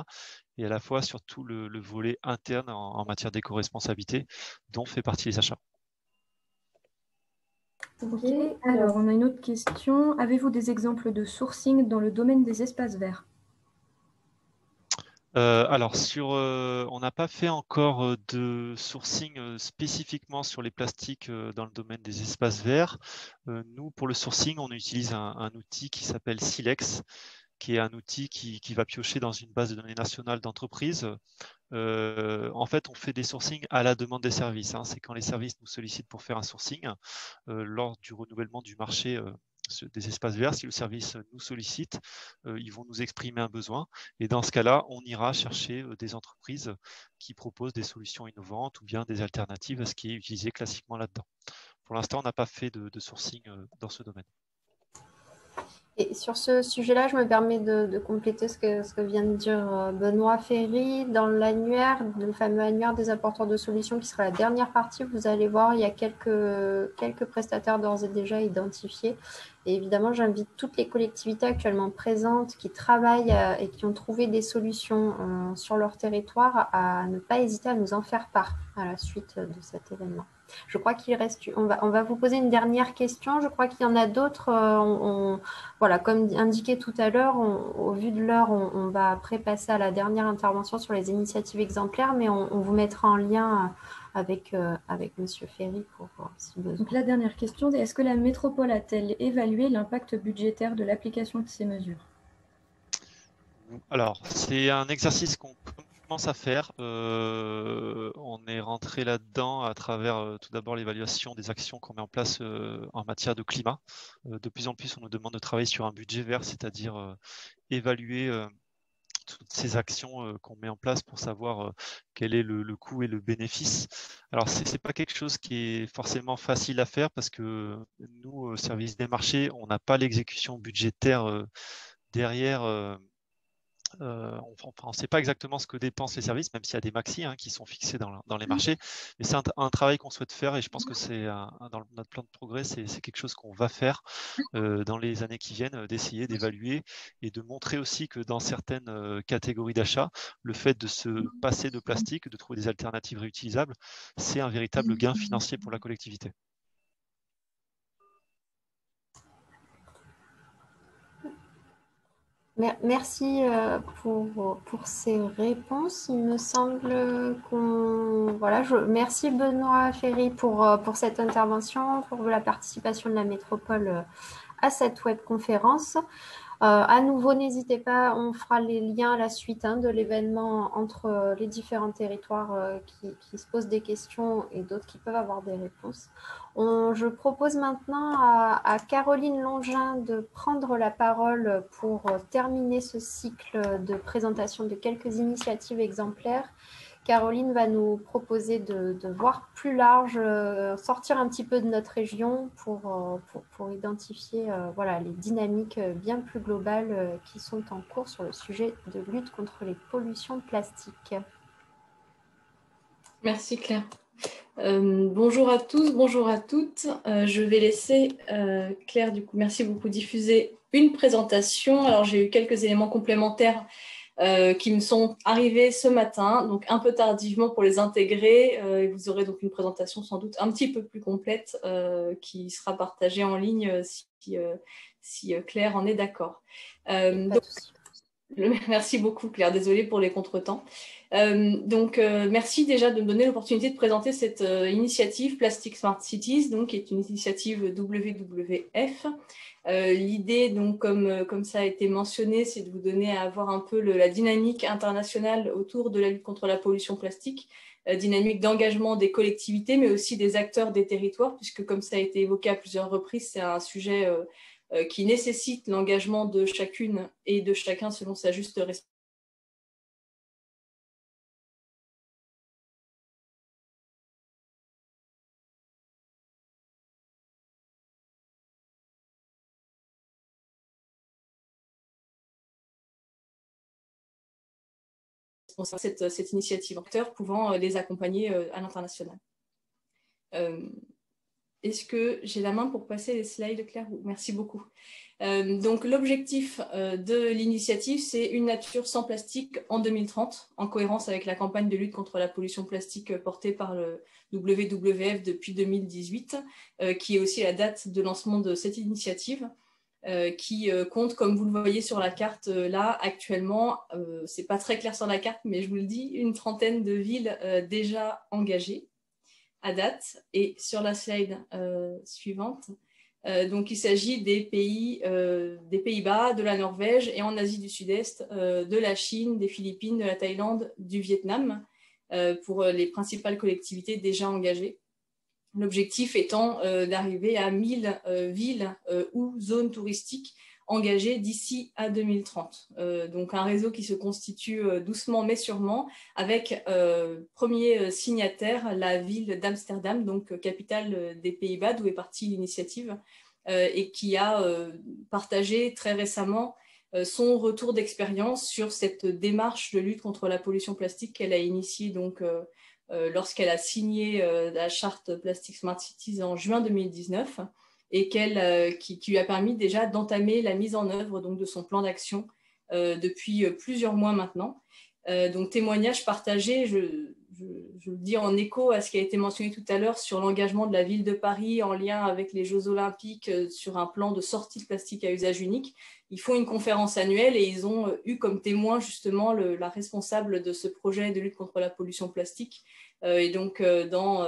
Et à la fois sur tout le volet interne en matière d'éco-responsabilité, dont fait partie les achats. Ok, alors on a une autre question. Avez-vous des exemples de sourcing dans le domaine des espaces verts? Alors, on n'a pas fait encore de sourcing spécifiquement sur les plastiques dans le domaine des espaces verts. Nous, pour le sourcing, on utilise un outil qui s'appelle Silex, qui est un outil qui va piocher dans une base de données nationale d'entreprise. En fait, on fait des sourcings à la demande des services, hein. C'est quand les services nous sollicitent pour faire un sourcing, lors du renouvellement du marché des espaces verts, si le service nous sollicite, ils vont nous exprimer un besoin. Et dans ce cas-là, on ira chercher des entreprises qui proposent des solutions innovantes ou bien des alternatives à ce qui est utilisé classiquement là-dedans. Pour l'instant, on n'a pas fait de sourcing dans ce domaine. Et sur ce sujet-là, je me permets de compléter ce que vient de dire Benoît Ferry. Dans l'annuaire, le fameux annuaire des apporteurs de solutions, qui sera la dernière partie, vous allez voir, il y a quelques prestataires d'ores et déjà identifiés. Et évidemment, j'invite toutes les collectivités actuellement présentes qui travaillent et qui ont trouvé des solutions sur leur territoire à ne pas hésiter à nous en faire part à la suite de cet événement. Je crois qu'il reste. On va vous poser une dernière question. Je crois qu'il y en a d'autres. Voilà, comme indiqué tout à l'heure, au vu de l'heure, on va après passer à la dernière intervention sur les initiatives exemplaires, mais on vous mettra en lien avec Monsieur Ferry pour si besoin. Donc la dernière question, est-ce que la métropole a-t-elle évalué l'impact budgétaire de l'application de ces mesures? Alors, c'est un exercice qu'on commence à faire. On est rentré là-dedans à travers tout d'abord l'évaluation des actions qu'on met en place en matière de climat. De plus en plus, on nous demande de travailler sur un budget vert, c'est-à-dire évaluer toutes ces actions qu'on met en place pour savoir quel est le coût et le bénéfice. Alors, ce n'est pas quelque chose qui est forcément facile à faire parce que nous, au service des marchés, on n'a pas l'exécution budgétaire derrière. On ne sait pas exactement ce que dépensent les services, même s'il y a des maxis qui sont fixés dans les marchés. Mais c'est un travail qu'on souhaite faire et je pense que c'est dans notre plan de progrès, c'est quelque chose qu'on va faire dans les années qui viennent, d'essayer d'évaluer et de montrer aussi que dans certaines catégories d'achat, le fait de se passer de plastique, de trouver des alternatives réutilisables, c'est un véritable gain financier pour la collectivité. Merci pour ces réponses. Il me semble qu'on... Voilà, merci Benoît Ferry pour cette intervention, pour la participation de la métropole à cette webconférence. À nouveau, n'hésitez pas, on fera les liens à la suite de l'événement entre les différents territoires qui se posent des questions et d'autres qui peuvent avoir des réponses. Je propose maintenant à Caroline Longin de prendre la parole pour terminer ce cycle de présentation de quelques initiatives exemplaires. Caroline va nous proposer de voir plus large, sortir un petit peu de notre région pour identifier voilà, les dynamiques bien plus globales qui sont en cours sur le sujet de lutte contre les pollutions plastiques. Merci Claire. Bonjour à tous, bonjour à toutes. Je vais laisser Claire, du coup, merci beaucoup, diffuser une présentation. Alors, j'ai eu quelques éléments complémentaires qui me sont arrivés ce matin, donc un peu tardivement pour les intégrer. Vous aurez donc une présentation sans doute un petit peu plus complète qui sera partagée en ligne si Claire en est d'accord. Merci beaucoup Claire, désolée pour les contretemps. Merci déjà de me donner l'opportunité de présenter cette initiative Plastic Smart Cities, donc, qui est une initiative WWF. L'idée, donc, comme ça a été mentionné, c'est de vous donner à voir un peu la dynamique internationale autour de la lutte contre la pollution plastique, dynamique d'engagement des collectivités, mais aussi des acteurs des territoires, puisque comme ça a été évoqué à plusieurs reprises, c'est un sujet qui nécessite l'engagement de chacune et de chacun selon sa juste responsabilité. cette initiative, acteurs pouvant les accompagner à l'international. Est-ce que j'ai la main pour passer les slides, Claire? Merci beaucoup. Donc, l'objectif de l'initiative, c'est une nature sans plastique en 2030, en cohérence avec la campagne de lutte contre la pollution plastique portée par le WWF depuis 2018, qui est aussi la date de lancement de cette initiative, qui compte, comme vous le voyez sur la carte là, actuellement, c'est pas très clair sur la carte, mais je vous le dis, une trentaine de villes déjà engagées à date. Et sur la slide suivante, donc il s'agit des Pays-Bas, de la Norvège et en Asie du Sud-Est, de la Chine, des Philippines, de la Thaïlande, du Vietnam, pour les principales collectivités déjà engagées. L'objectif étant d'arriver à 1000 villes ou zones touristiques engagées d'ici à 2030. Donc un réseau qui se constitue doucement mais sûrement, avec premier signataire la ville d'Amsterdam, donc capitale des Pays-Bas, d'où est partie l'initiative, et qui a partagé très récemment son retour d'expérience sur cette démarche de lutte contre la pollution plastique qu'elle a initiée donc lorsqu'elle a signé la charte Plastic Smart Cities en juin 2019 et qui lui a permis déjà d'entamer la mise en œuvre donc, de son plan d'action depuis plusieurs mois maintenant. Donc témoignage partagé, je le dis en écho à ce qui a été mentionné tout à l'heure sur l'engagement de la ville de Paris en lien avec les Jeux Olympiques sur un plan de sortie de plastique à usage unique. Ils font une conférence annuelle et ils ont eu comme témoin justement la responsable de ce projet de lutte contre la pollution plastique. Et donc dans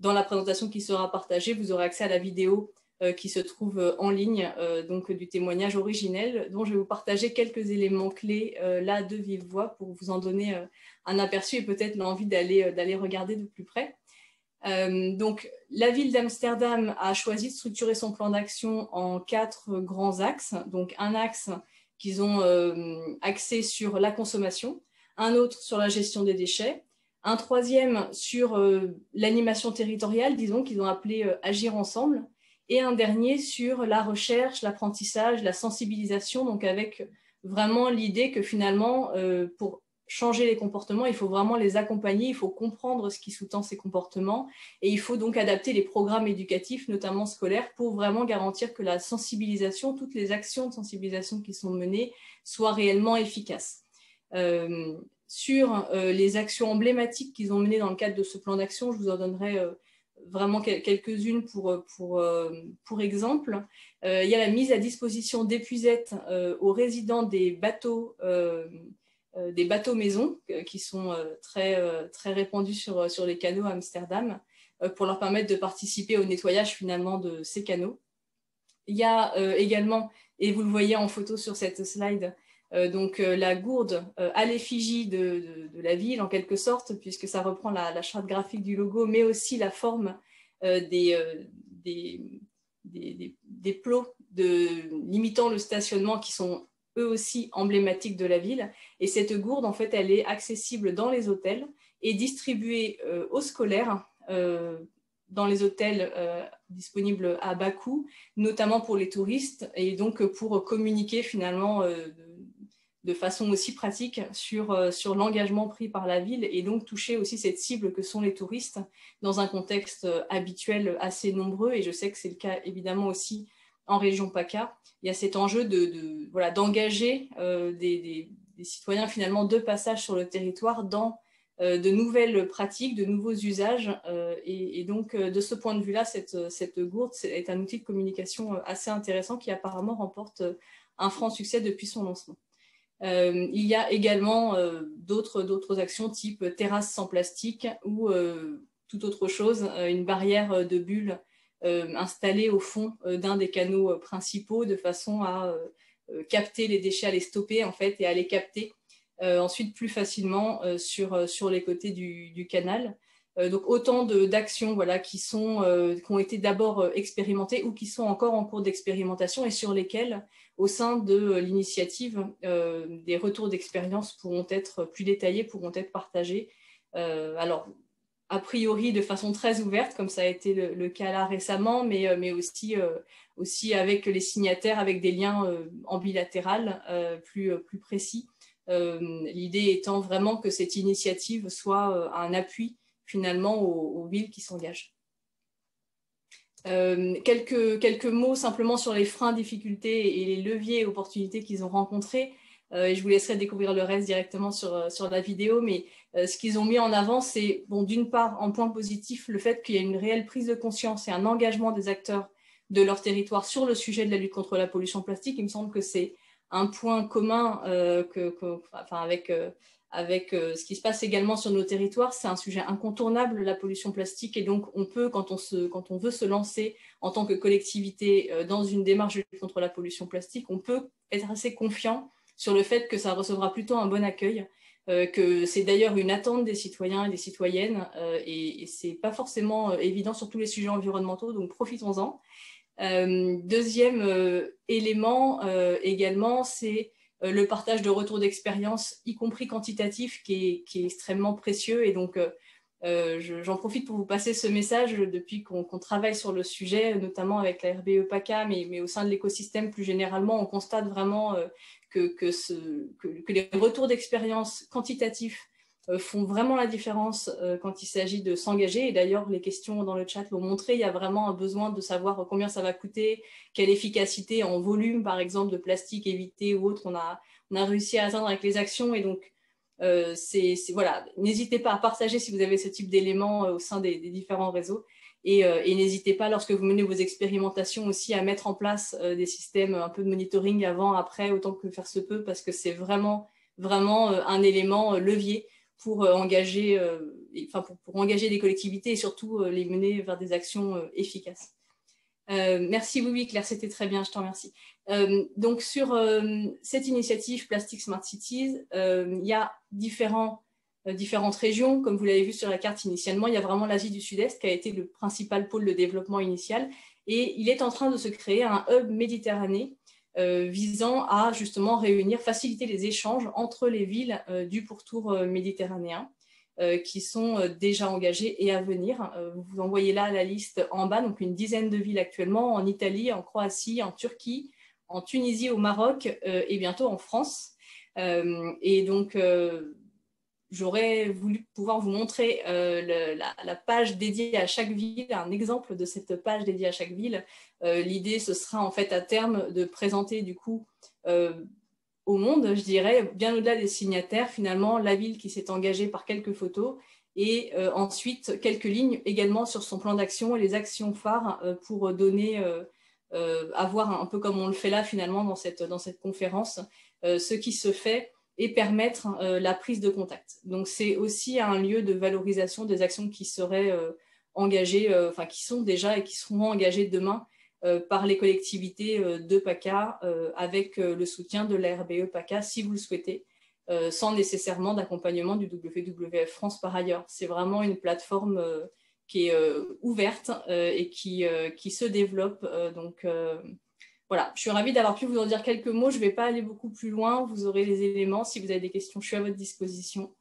la présentation qui sera partagée, vous aurez accès à la vidéo qui se trouve en ligne, donc du témoignage originel, dont je vais vous partager quelques éléments clés là de vive voix pour vous en donner un aperçu et peut-être l'envie d'aller regarder de plus près. Donc, la ville d'Amsterdam a choisi de structurer son plan d'action en 4 grands axes. Donc, un axe qu'ils ont axé sur la consommation, un autre sur la gestion des déchets, un troisième sur l'animation territoriale, disons, qu'ils ont appelé Agir ensemble, et un dernier sur la recherche, l'apprentissage, la sensibilisation, donc avec vraiment l'idée que finalement, pour changer les comportements, il faut vraiment les accompagner, il faut comprendre ce qui sous-tend ces comportements et il faut donc adapter les programmes éducatifs, notamment scolaires, pour vraiment garantir que la sensibilisation, toutes les actions de sensibilisation qui sont menées soient réellement efficaces. Sur les actions emblématiques qu'ils ont menées dans le cadre de ce plan d'action, je vous en donnerai vraiment quelques-unes pour exemple. Il y a la mise à disposition d'épuisettes aux résidents des bateaux maisons qui sont très répandus sur les canaux à Amsterdam pour leur permettre de participer au nettoyage finalement de ces canaux. Il y a également, et vous le voyez en photo sur cette slide, donc la gourde à l'effigie de la ville en quelque sorte, puisque ça reprend la charte graphique du logo, mais aussi la forme des plots limitant le stationnement qui sont eux aussi emblématiques de la ville. Et cette gourde, en fait, elle est accessible dans les hôtels et distribuée aux scolaires dans les hôtels disponibles à bas coût, notamment pour les touristes, et donc pour communiquer finalement de façon aussi pratique sur l'engagement pris par la ville et donc toucher aussi cette cible que sont les touristes dans un contexte habituel assez nombreux. Et je sais que c'est le cas évidemment aussi en région PACA. Il y a cet enjeu d'engager des citoyens finalement de passage sur le territoire dans de nouvelles pratiques, de nouveaux usages. Et donc, de ce point de vue-là, cette gourde est un outil de communication assez intéressant qui apparemment remporte un franc succès depuis son lancement. Il y a également d'autres actions type terrasse sans plastique ou toute autre chose, une barrière de bulles installée au fond d'un des canaux principaux de façon à capter les déchets, à les stopper en fait et à les capter ensuite plus facilement sur les côtés du canal. Donc autant d'actions voilà, qui ont été d'abord expérimentées ou qui sont encore en cours d'expérimentation et sur lesquelles, au sein de l'initiative, des retours d'expérience pourront être plus détaillés, pourront être partagés. Alors, a priori de façon très ouverte, comme ça a été le cas là récemment, mais aussi avec les signataires, avec des liens en bilatéral plus précis L'idée étant vraiment que cette initiative soit un appui finalement aux villes qui s'engagent. Quelques mots simplement sur les freins, difficultés et les leviers et opportunités qu'ils ont rencontrés. Et je vous laisserai découvrir le reste directement sur la vidéo, mais ce qu'ils ont mis en avant, c'est, bon, d'une part, en point positif, le fait qu'il y a une réelle prise de conscience et un engagement des acteurs de leur territoire sur le sujet de la lutte contre la pollution plastique. Il me semble que c'est un point commun avec ce qui se passe également sur nos territoires. C'est un sujet incontournable, la pollution plastique, et donc on peut, quand on veut se lancer en tant que collectivité dans une démarche de lutte contre la pollution plastique, on peut être assez confiant sur le fait que ça recevra plutôt un bon accueil, que c'est d'ailleurs une attente des citoyens et des citoyennes, et c'est pas forcément évident sur tous les sujets environnementaux, donc profitons-en. Deuxième élément également, c'est le partage de retours d'expérience, y compris quantitatif, qui est extrêmement précieux. Et donc, j'en profite pour vous passer ce message depuis qu'on travaille sur le sujet, notamment avec la RBE PACA, mais au sein de l'écosystème plus généralement, on constate vraiment que les retours d'expérience quantitatifs font vraiment la différence quand il s'agit de s'engager. Et d'ailleurs, les questions dans le chat l'ont montré, il y a vraiment un besoin de savoir combien ça va coûter, quelle efficacité en volume, par exemple, de plastique évité ou autre, on a réussi à atteindre avec les actions. Et donc, voilà, n'hésitez pas à partager si vous avez ce type d'éléments au sein des différents réseaux. Et n'hésitez pas, lorsque vous menez vos expérimentations aussi, à mettre en place des systèmes un peu de monitoring avant, après, autant que faire se peut, parce que c'est vraiment un élément levier pour engager, pour engager des collectivités et surtout les mener vers des actions efficaces. Merci, oui, Claire, c'était très bien, je t'en remercie. Donc, sur cette initiative Plastic Smart Cities, il y a différentes régions. Comme vous l'avez vu sur la carte initialement, il y a vraiment l'Asie du Sud-Est qui a été le principal pôle de développement initial. Et il est en train de se créer un hub Méditerranée visant à justement réunir, faciliter les échanges entre les villes du pourtour méditerranéen qui sont déjà engagées et à venir. Vous en voyez là la liste en bas, donc une dizaine de villes actuellement en Italie, en Croatie, en Turquie, en Tunisie, au Maroc et bientôt en France. Et donc, j'aurais voulu pouvoir vous montrer la page dédiée à chaque ville, un exemple de cette page dédiée à chaque ville. L'idée, ce sera en fait à terme de présenter du coup au monde, je dirais, bien au-delà des signataires, finalement, la ville qui s'est engagée par quelques photos et ensuite quelques lignes également sur son plan d'action et les actions phares pour donner, avoir un peu comme on le fait là finalement dans cette conférence, ce qui se fait et permettre la prise de contact. Donc, c'est aussi un lieu de valorisation des actions qui seraient engagées, qui sont déjà et qui seront engagées demain par les collectivités de PACA avec le soutien de la RBE PACA, si vous le souhaitez, sans nécessairement d'accompagnement du WWF France par ailleurs. C'est vraiment une plateforme qui est ouverte et qui se développe. Donc, voilà, je suis ravie d'avoir pu vous en dire quelques mots. Je ne vais pas aller beaucoup plus loin. Vous aurez les éléments. Si vous avez des questions, je suis à votre disposition.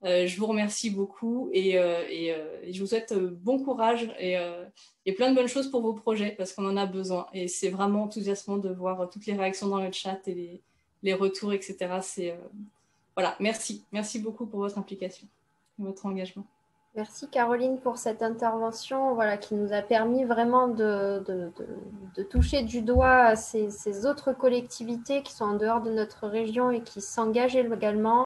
Je vous remercie beaucoup et je vous souhaite bon courage et plein de bonnes choses pour vos projets parce qu'on en a besoin. Et c'est vraiment enthousiasmant de voir toutes les réactions dans le chat et les retours, etc. Voilà, merci. Merci beaucoup pour votre implication et votre engagement. Merci Caroline pour cette intervention qui nous a permis vraiment de toucher du doigt ces autres collectivités qui sont en dehors de notre région et qui s'engagent également.